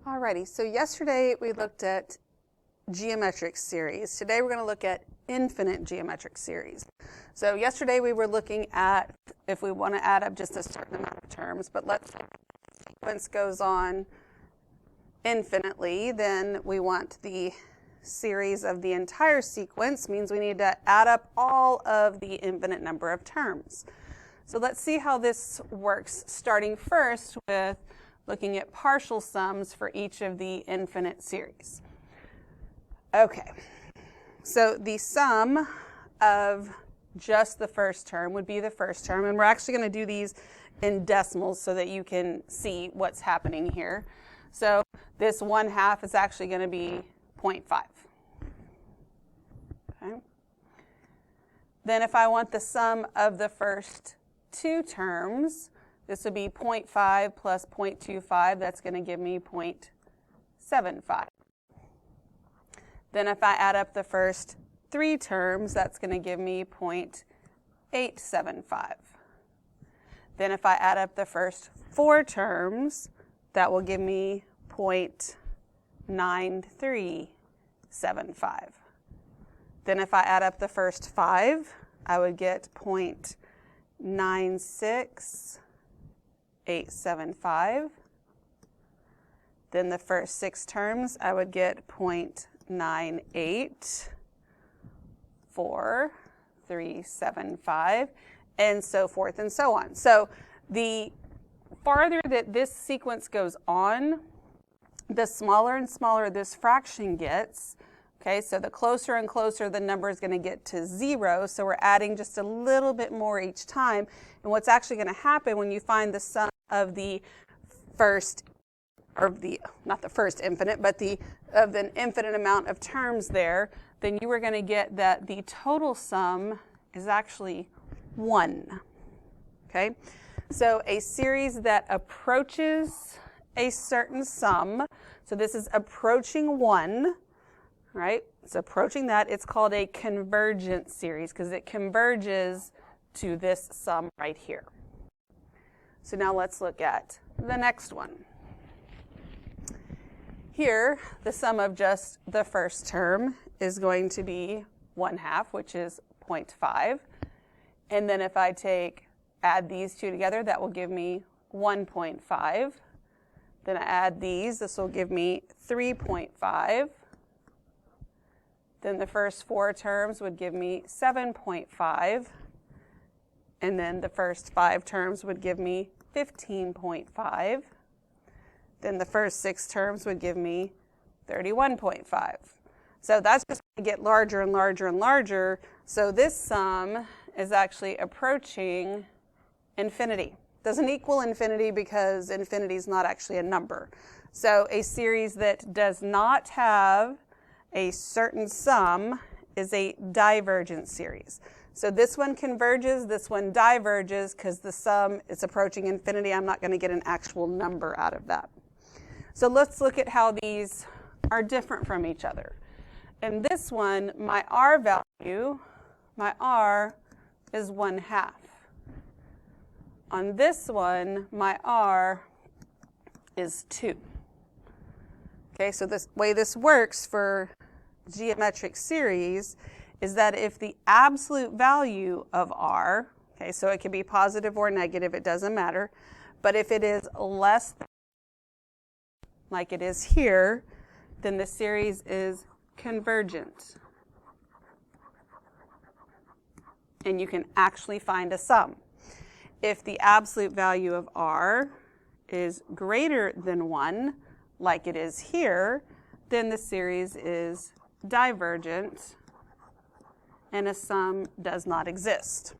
Alrighty, so yesterday we looked at geometric series. Today we're going to look at infinite geometric series. So yesterday we were looking at if we want to add up just a certain amount of terms, but let's say the sequence goes on infinitely, then we want the series of the entire sequence, means we need to add up all of the infinite number of terms. So let's see how this works, starting first with looking at partial sums for each of the infinite series. Okay, so the sum of just the first term would be the first term, and we're actually going to do these in decimals so that you can see what's happening here. So this 1/2 is actually going to be 0.5. Okay. Then if I want the sum of the first two terms, this would be 0.5 plus 0.25. That's going to give me 0.75. Then if I add up the first three terms, that's going to give me 0.875. Then if I add up the first four terms, that will give me 0.9375. Then if I add up the first five, I would get 0.96875. Then the first six terms, I would get 0.98435, and so forth and so on. So the farther that this sequence goes on, the smaller and smaller this fraction gets. Okay, so the closer and closer the number is going to get to 0, so we're adding just a little bit more each time. And what's actually going to happen when you find the sum of the first, or the, not the first infinite, but of an infinite amount of terms there, then you are going to get that the total sum is actually 1. Okay, so a series that approaches a certain sum, so this is approaching 1, right? It's approaching that. It's called a convergent series because it converges to this sum right here. So now let's look at the next one. Here, the sum of just the first term is going to be 1/2, which is 0.5. And then if I add these two together, that will give me 1.5. Then I add these, this will give me 3.5. Then the first four terms would give me 7.5. And then the first five terms would give me 15.5. Then the first six terms would give me 31.5. So that's just going to get larger and larger and larger. So this sum is actually approaching infinity. Doesn't equal infinity because infinity is not actually a number. So a series that does not have a certain sum is a divergent series. So this one converges, this one diverges because the sum is approaching infinity. I'm not going to get an actual number out of that. So let's look at how these are different from each other. In this one, my R value, my R is 1/2. On this one, my R is 2. Okay, so this way this works for geometric series is that if the absolute value of R, okay, so it can be positive or negative, it doesn't matter, but if it is less than, like it is here, then the series is convergent. And you can actually find a sum. If the absolute value of R is greater than 1, like it is here, then the series is divergent and a sum does not exist.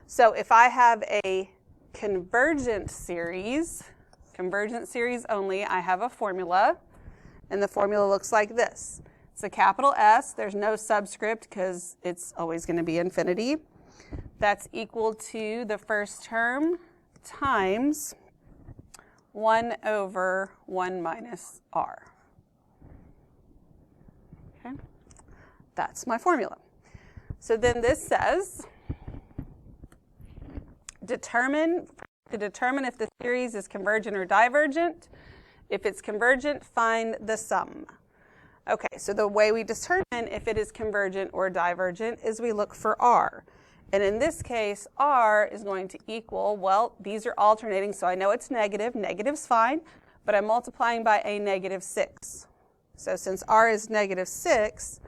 So if I have a convergent series only, I have a formula, and the formula looks like this. It's a capital S. There's no subscript because it's always going to be infinity. That's equal to the first term times 1 over 1 minus R. Okay, that's my formula. So then this says, to determine if the series is convergent or divergent, If it's convergent, find the sum. Okay, so the way we determine if it is convergent or divergent is we look for R. And in this case, R is going to equal, well, these are alternating, so I know it's negative. Negative's fine, but I'm multiplying by a -6. So since R is -6,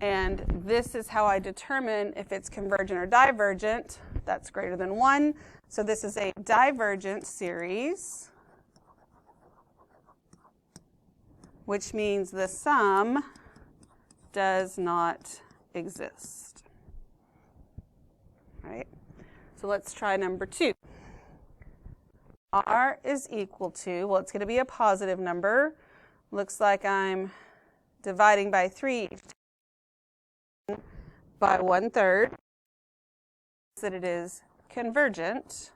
and this is how I determine if it's convergent or divergent, that's greater than 1. So this is a divergent series, which means the sum does not exist. All right? So let's try number 2. R is equal to, well, it's going to be a positive number. Looks like I'm dividing by 3 by 1/3. That it is convergent,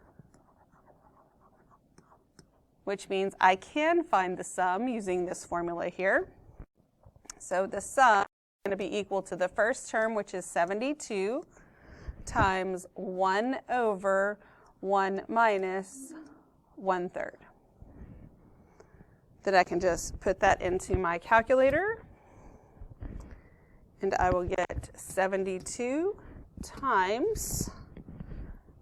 which means I can find the sum using this formula here. So the sum is going to be equal to the first term, which is 72, times 1 over 1 minus 1/3. Then I can just put that into my calculator, and I will get 72 times,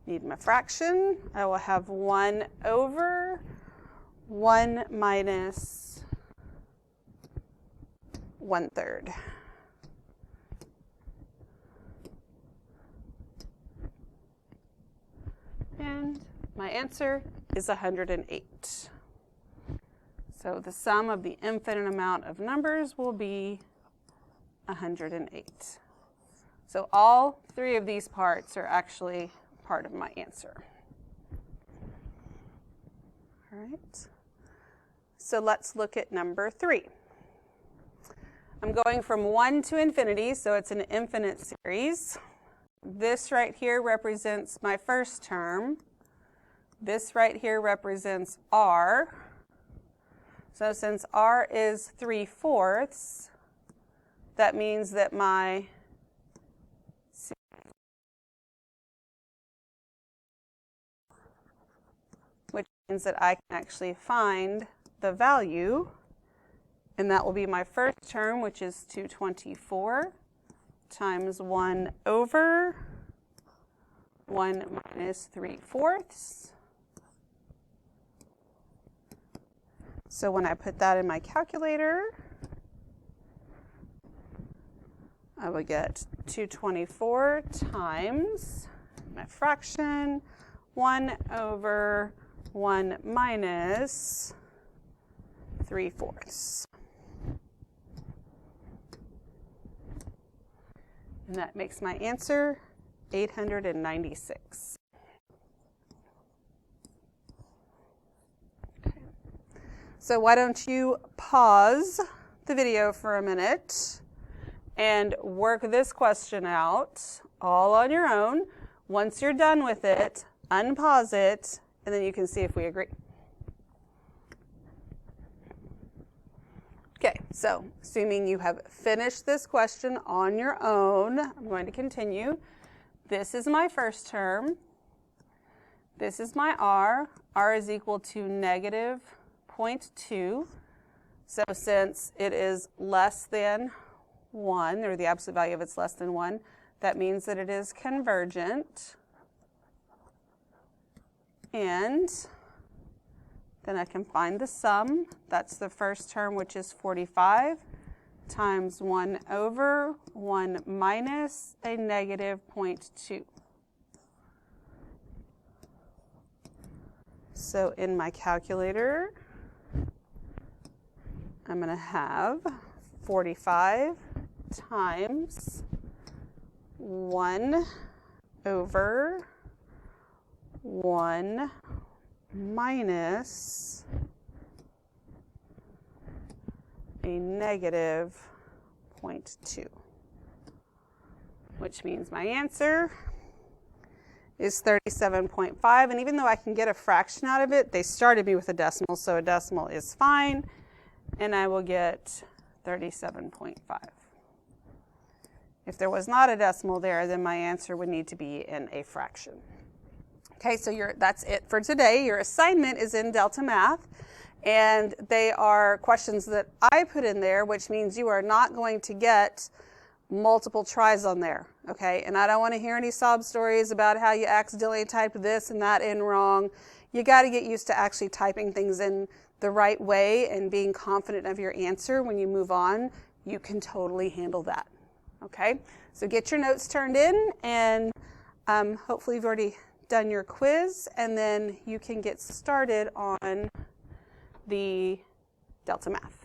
need my fraction, I will have 1 over 1 minus 1/3. And my answer is 108. So the sum of the infinite amount of numbers will be 108. So all 3 of these parts are actually part of my answer. All right. So let's look at number 3. I'm going from 1 to infinity, so it's an infinite series. This right here represents my first term. This right here represents R. So since R is 3/4, that means that my which means that I can actually find the value, and that will be my first term, which is 224 times 1 over 1 minus 3/4. So when I put that in my calculator, I will get 224 times my fraction, 1 over 1 minus 3/4. And that makes my answer 896. Okay. So why don't you pause the video for a minute and work this question out all on your own. Once you're done with it, unpause it, and then you can see if we agree. Okay, so assuming you have finished this question on your own, I'm going to continue. This is my first term. This is my R. R is equal to -0.2. So since it is less than 1, or the absolute value of it's less than 1, that means that it is convergent. And then I can find the sum. That's the first term, which is 45, times 1 over 1 minus a -0.2. So in my calculator, I'm going to have 45 times 1 over 1 minus a -0.2, which means my answer is 37.5. And even though I can get a fraction out of it, they started me with a decimal, so a decimal is fine. And I will get 37.5. If there was not a decimal there, then my answer would need to be in a fraction. Okay, so that's it for today. Your assignment is in Delta Math, And they are questions that I put in there, which means you are not going to get multiple tries on there, okay? And I don't want to hear any sob stories about how you accidentally typed this and that in wrong. You got to get used to actually typing things in the right way and being confident of your answer when you move on. You can totally handle that, okay? So get your notes turned in, and hopefully you've already done your quiz, and then you can get started on the Delta Math.